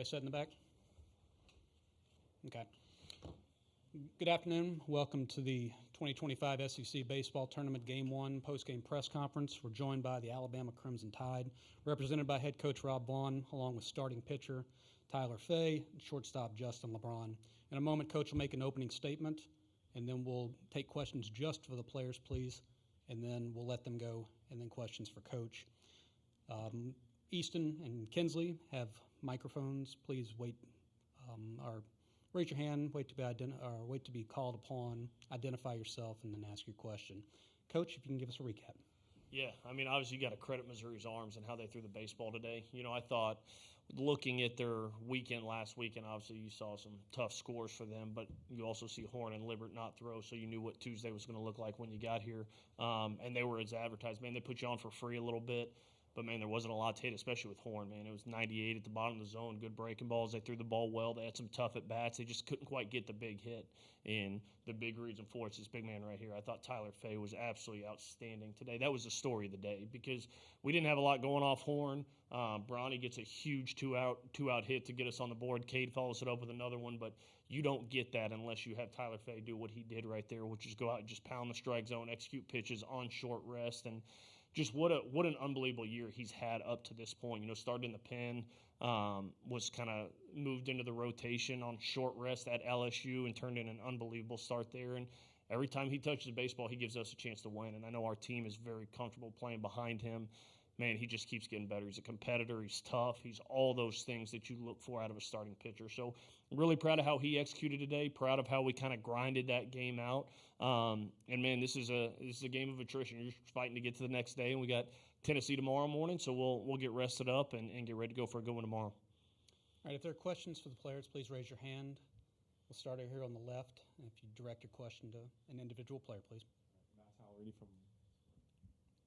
Everybody set in the back? Okay. Good afternoon. Welcome to the 2025 SEC Baseball Tournament Game 1 post-game press conference. We're joined by the Alabama Crimson Tide, represented by head coach Rob Vaughn, along with starting pitcher Tyler Fay and shortstop Justin LeBron. In a moment, Coach will make an opening statement, and then we'll take questions just for the players, please, and then we'll let them go, and then questions for Coach. Easton and Kinsley have microphones. Please wait, or raise your hand, wait to be called upon, identify yourself, and then ask your question. Coach, if you can give us a recap. Yeah, I mean, obviously you got to credit Missouri's arms and how they threw the baseball today. You know, I thought looking at their weekend last weekend, obviously you saw some tough scores for them, but you also see Horn and Libbert not throw, so you knew what Tuesday was going to look like when you got here. And they were as advertised. Man, they put you on for free a little bit. But, man, there wasn't a lot to hit, especially with Horn, man. It was 98 at the bottom of the zone, good breaking balls. They threw the ball well. They had some tough at-bats. They just couldn't quite get the big hit. And the big reason for it's this big man right here. I thought Tyler Fay was absolutely outstanding today. That was the story of the day because we didn't have a lot going off Horn. Bronny gets a huge two-out hit to get us on the board. Cade follows it up with another one, but you don't get that unless you have Tyler Fay do what he did right there, which is go out and just pound the strike zone, execute pitches on short rest, and just what an unbelievable year he's had up to this point. You know, started in the pen, was kind of moved into the rotation on short rest at LSU and turned in an unbelievable start there. And every time he touches the baseball, he gives us a chance to win. And I know our team is very comfortable playing behind him. Man, he just keeps getting better. He's a competitor. He's tough. He's all those things that you look for out of a starting pitcher. So I'm really proud of how he executed today, proud of how we kind of grinded that game out. And, man, this is a game of attrition. You're fighting to get to the next day, and we got Tennessee tomorrow morning, so we'll get rested up and get ready to go for a good one tomorrow. All right, if there are questions for the players, please raise your hand. We'll start here on the left, and if you direct your question to an individual player, please. Matt Tallerini from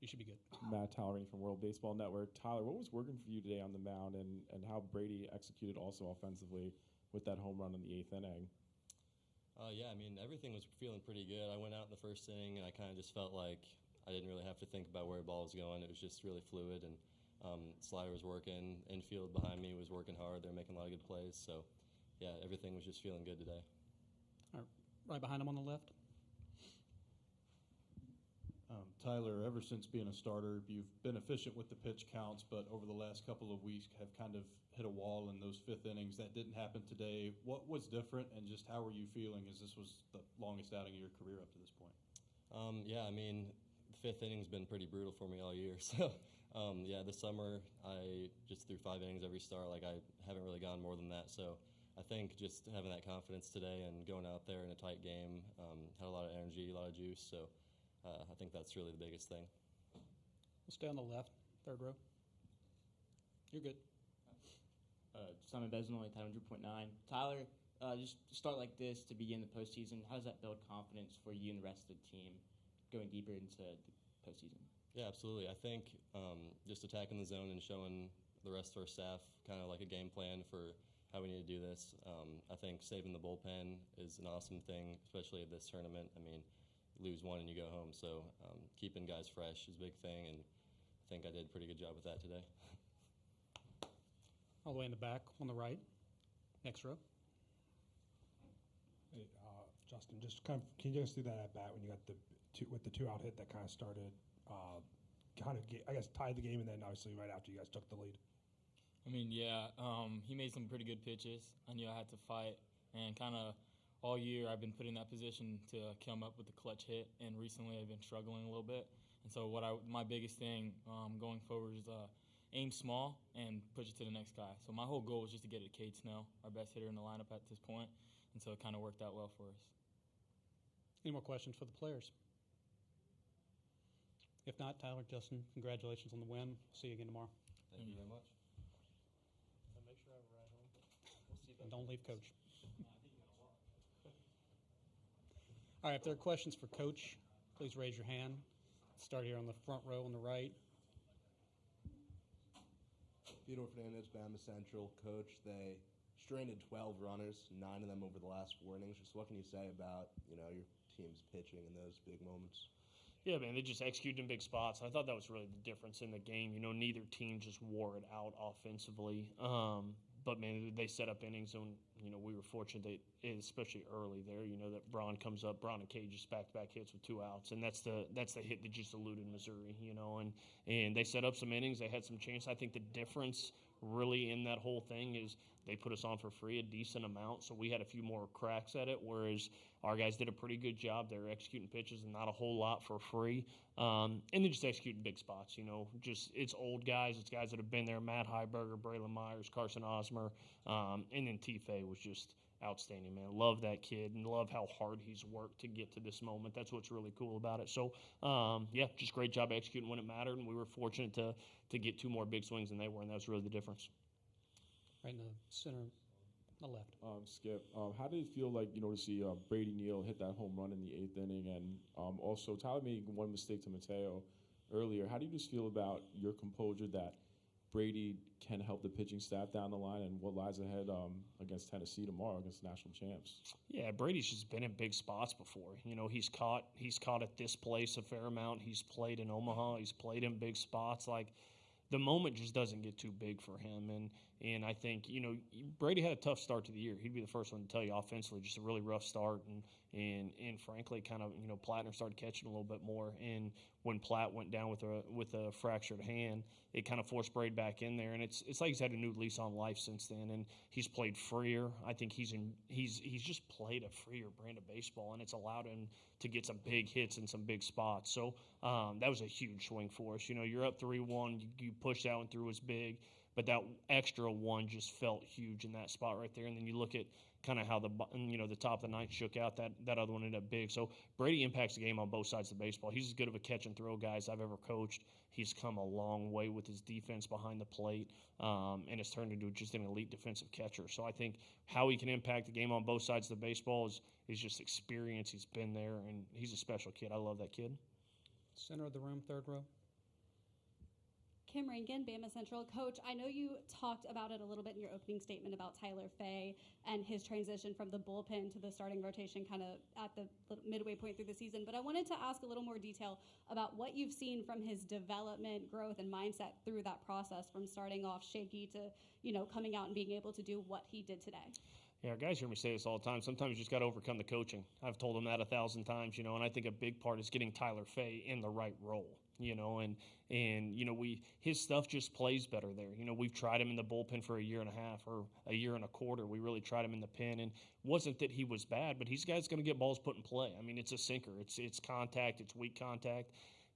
You should be good. Matt Tallerini from World Baseball Network. Tyler, what was working for you today on the mound and how Brady executed also offensively with that home run in the 8th inning? Yeah, I mean, everything was feeling pretty good. I went out in the first inning, and I kind of just felt like I didn't really have to think about where the ball was going. It was just really fluid, and slider was working. Infield behind me was working hard. They were making a lot of good plays. So, yeah, everything was just feeling good today. All right, right behind him on the left. Tyler, ever since being a starter, you've been efficient with the pitch counts, but over the last couple of weeks have kind of hit a wall in those 5th innings. That didn't happen today. What was different, and just how are you feeling as this was the longest outing of your career up to this point? Yeah, I mean, the 5th inning's been pretty brutal for me all year. So, yeah, this summer I just threw 5 innings every start. Like, I haven't really gone more than that. So I think just having that confidence today and going out there in a tight game, had a lot of energy, a lot of juice. So I think that's really the biggest thing. We'll stay on the left, 3rd row. You're good. Simon Besnelli, 100.9. Tyler, just to start like this to begin the postseason, how does that build confidence for you and the rest of the team going deeper into the postseason? Yeah, absolutely. I think just attacking the zone and showing the rest of our staff kind of like a game plan for how we need to do this. I think saving the bullpen is an awesome thing, especially at this tournament. I mean, lose one and you go home. So keeping guys fresh is a big thing, and I think I did a pretty good job with that today. All the way in the back on the right. Next row. Hey, Justin, just kind of, can you just do that at bat when you got the two-out hit that kind of started, I guess, tied the game, and then obviously right after you guys took the lead? I mean, yeah, he made some pretty good pitches. I knew I had to fight, and kind of all year I've been put in that position to come up with the clutch hit, and recently I've been struggling a little bit. And so my biggest thing going forward is aim small and push it to the next guy. So my whole goal was just to get it to Cade Snell, our best hitter in the lineup at this point, and so it kind of worked out well for us. Any more questions for the players? If not, Tyler, Justin, congratulations on the win. See you again tomorrow. Thank you very much. Make sure I have a ride home. We'll see and don't leave Coach. All right, if there are questions for Coach, please raise your hand. Start here on the front row on the right. Theodore Fernandez, Bama Central. Coach, they stranded 12 runners, 9 of them over the last 4 innings. Just what can you say about, your team's pitching in those big moments? Yeah, man, they just executed in big spots. I thought that was really the difference in the game. Neither team just wore it out offensively. But man, they set up innings, and we were fortunate that, especially early there, that Braun comes up, Braun and Cage just back-to-back hits with 2 outs, and that's the hit that just eluded Missouri, and they set up some innings, they had some chance. I think the difference really in that whole thing is they put us on for free a decent amount, so we had a few more cracks at it, whereas our guys did a pretty good job. They were executing pitches and not a whole lot for free, and then just executing big spots. It's old guys, it's guys that have been there. Matt Heiberger, Braylon Myers, Carson Osmer, and then T-Fay was just outstanding, man. Love that kid and love how hard he's worked to get to this moment. That's what's really cool about it. So, just great job executing when it mattered, and we were fortunate to get 2 more big swings than they were, and that was really the difference. Right in the center, the left. Skip, how did it feel like, to see Brady Neal hit that home run in the 8th inning? And also, Tyler made one mistake to Mateo earlier. How do you just feel about your composure that Brady can help the pitching staff down the line, and what lies ahead against Tennessee tomorrow against national champs? Yeah, Brady's just been in big spots before. He's caught at this place a fair amount. He's played in Omaha. He's played in big spots. Like, the moment just doesn't get too big for him. And I think, Brady had a tough start to the year. He'd be the first one to tell you offensively, just a really rough start. And frankly, kind of, Plattner started catching a little bit more. And when Platt went down with a fractured hand, it kind of forced Brady back in there. And it's like he's had a new lease on life since then. And he's played freer. I think he's just played a freer brand of baseball, and it's allowed him to get some big hits in some big spots. So that was a huge swing for us. You're up 3-1, you pushed out and threw was big, but that extra one just felt huge in that spot right there. And then you look at kind of how the top of the ninth shook out. That other one ended up big. So Brady impacts the game on both sides of the baseball. He's as good of a catch and throw guy as I've ever coached. He's come a long way with his defense behind the plate, and has turned into just an elite defensive catcher. So I think how he can impact the game on both sides of the baseball is just experience. He's been there, and he's a special kid. I love that kid. Center of the room, 3rd row. Kim Rankin, Bama Central. Coach, I know you talked about it a little bit in your opening statement about Tyler Fay and his transition from the bullpen to the starting rotation kind of at the midway point through the season, but I wanted to ask a little more detail about what you've seen from his development, growth, and mindset through that process, from starting off shaky to, coming out and being able to do what he did today. Yeah, guys hear me say this all the time. Sometimes you just got to overcome the coaching. I've told them that 1,000 times, and I think a big part is getting Tyler Fay in the right role, his stuff just plays better there. We've tried him in the bullpen for a year and a half or a year and a quarter. We really tried him in the pen, and wasn't that he was bad, but he's a guy that's going to get balls put in play. I mean, it's a sinker. It's contact. It's weak contact.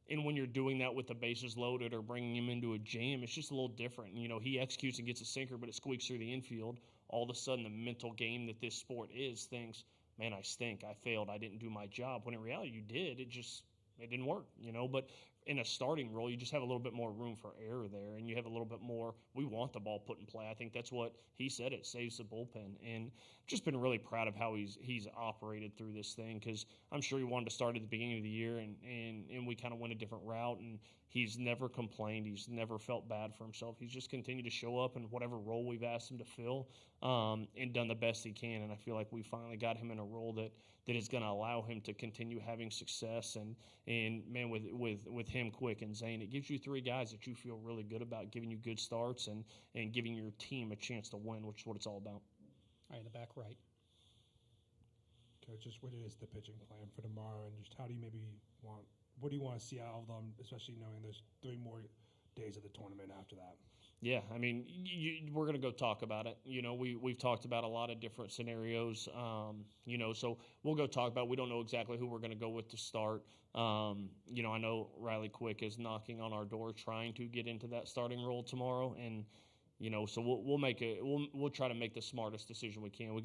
And when you're doing that with the bases loaded or bringing him into a jam, it's just a little different. He executes and gets a sinker, but it squeaks through the infield. All of a sudden, the mental game that this sport is thinks, man, I stink. I failed. I didn't do my job. When in reality, you did. It didn't work, But in a starting role, you just have a little bit more room for error there, and you have a little bit more, we want the ball put in play. I think that's what he said, it saves the bullpen. And just been really proud of how he's operated through this thing, because I'm sure he wanted to start at the beginning of the year, and we kind of went a different route, and he's never complained. He's never felt bad for himself. He's just continued to show up in whatever role we've asked him to fill, and done the best he can. And I feel like we finally got him in a role that is going to allow him to continue having success. And man, with him, Quick, and Zane, it gives you 3 guys that you feel really good about, giving you good starts and giving your team a chance to win, which is what it's all about. All right, in the back right. Coach, just what is the pitching plan for tomorrow, and just what do you want to see out of them, especially knowing there's 3 more days of the tournament after that? Yeah, I mean, we're going to go talk about it. We've talked about a lot of different scenarios, so we'll go talk about it. We don't know exactly who we're going to go with to start. I know Riley Quick is knocking on our door trying to get into that starting role tomorrow, and so we'll try to make the smartest decision we can. We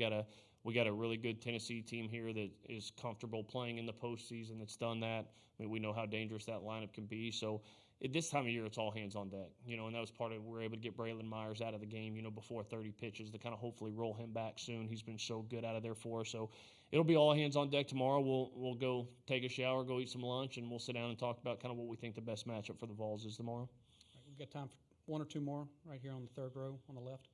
got a really good Tennessee team here that is comfortable playing in the postseason, that's done that. I mean, we know how dangerous that lineup can be. So at this time of year, it's all hands on deck, and that was part of, we're able to get Braylon Myers out of the game, before 30 pitches to kind of hopefully roll him back soon. He's been so good out of there for us. So it'll be all hands on deck tomorrow. We'll go take a shower, go eat some lunch, and we'll sit down and talk about kind of what we think the best matchup for the Vols is tomorrow. All right, we've got time for 1 or 2 more right here on the 3rd row on the left.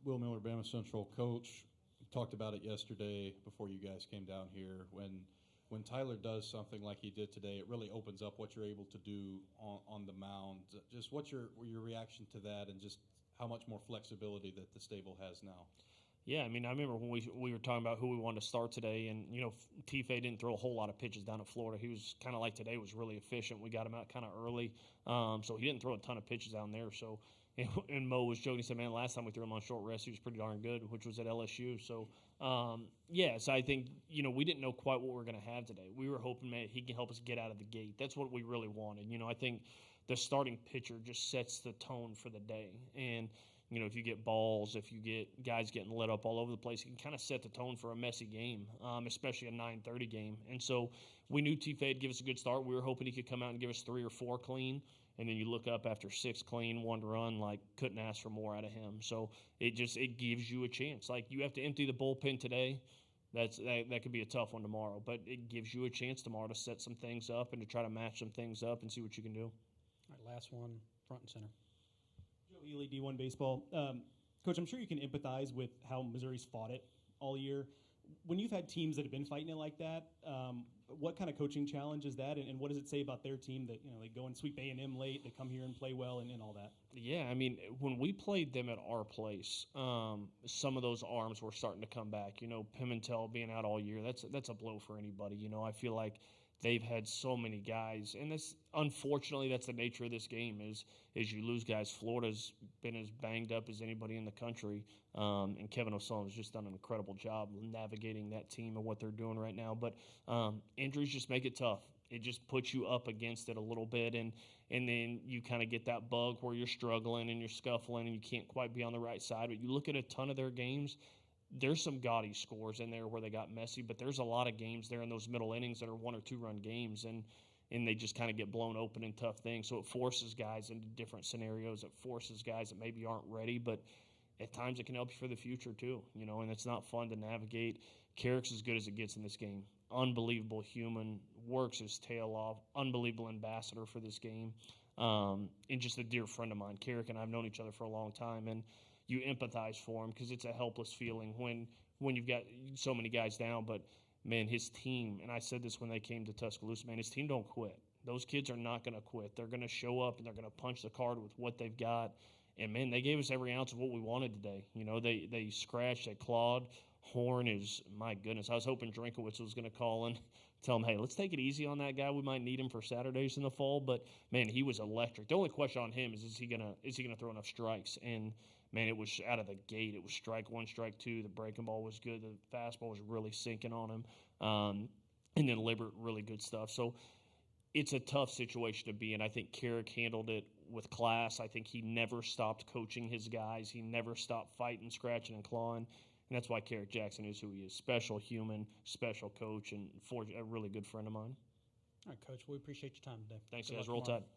Will Miller, Bama Central. Coach, talked about it yesterday before you guys came down here. When Tyler does something like he did today, it really opens up what you're able to do on the mound. Just what's your reaction to that, and just how much more flexibility that the stable has now. Yeah, I mean, I remember when we were talking about who we wanted to start today, and Tife didn't throw a whole lot of pitches down at Florida. He was kind of like today, was really efficient. We got him out kind of early, so he didn't throw a ton of pitches down there. So, and Mo was joking, he said, "Man, last time we threw him on short rest, he was pretty darn good," which was at LSU. So, so I think we didn't know quite what we were going to have today. We were hoping, man, he can help us get out of the gate. That's what we really wanted. I think the starting pitcher just sets the tone for the day, and if you get balls, if you get guys getting lit up all over the place, it can kind of set the tone for a messy game, especially a 9:30 game. And so we knew Tife would give us a good start. We were hoping he could come out and give us 3 or 4 clean, and then you look up after 6 clean, 1 run, like couldn't ask for more out of him. So it gives you a chance. Like you have to empty the bullpen today. That could be a tough one tomorrow, but it gives you a chance tomorrow to set some things up and to try to match some things up and see what you can do. All right, last one, front and center. Joe Ely, D1 Baseball. Coach, I'm sure you can empathize with how Missouri's fought it all year. When you've had teams that have been fighting it like that, what kind of coaching challenge is that, and what does it say about their team that they go and sweep A&M late, they come here and play well, and all that? Yeah, I mean, when we played them at our place, some of those arms were starting to come back. Pimentel being out all year, that's a blow for anybody. I feel like they've had so many guys, and unfortunately that's the nature of this game is you lose guys. Florida's been as banged up as anybody in the country, and Kevin O'Sullivan's just done an incredible job navigating that team and what they're doing right now. But injuries just make it tough. It just puts you up against it a little bit, and then you kind of get that bug where you're struggling and you're scuffling and you can't quite be on the right side. But you look at a ton of their games, there's some gaudy scores in there where they got messy, but there's a lot of games there in those middle innings that are 1 or 2 run games, and they just kind of get blown open in tough things. So it forces guys into different scenarios. It forces guys that maybe aren't ready, but at times it can help you for the future too, and it's not fun to navigate. Carrick's as good as it gets in this game. Unbelievable human, works his tail off, unbelievable ambassador for this game, and just a dear friend of mine. Carrick and I have known each other for a long time, and you empathize for him because it's a helpless feeling when you've got so many guys down. But, man, his team, and I said this when they came to Tuscaloosa, man, his team don't quit. Those kids are not going to quit. They're going to show up, and they're going to punch the card with what they've got. And, man, they gave us every ounce of what we wanted today. They scratched, they clawed. Horn is, my goodness, I was hoping Drinkowitz was going to call and tell him, hey, let's take it easy on that guy. We might need him for Saturdays in the fall. But, man, he was electric. The only question on him is he gonna throw enough strikes? And, man, it was out of the gate. It was strike 1, strike 2. The breaking ball was good. The fastball was really sinking on him. And then Libert, really good stuff. So it's a tough situation to be in. I think Carrick handled it with class. I think he never stopped coaching his guys. He never stopped fighting, scratching, and clawing. And that's why Carrick Jackson is who he is. Special human, special coach, and a really good friend of mine. All right, Coach, we appreciate your time today. Thanks, Good guys. luck Roll tomorrow. Tide.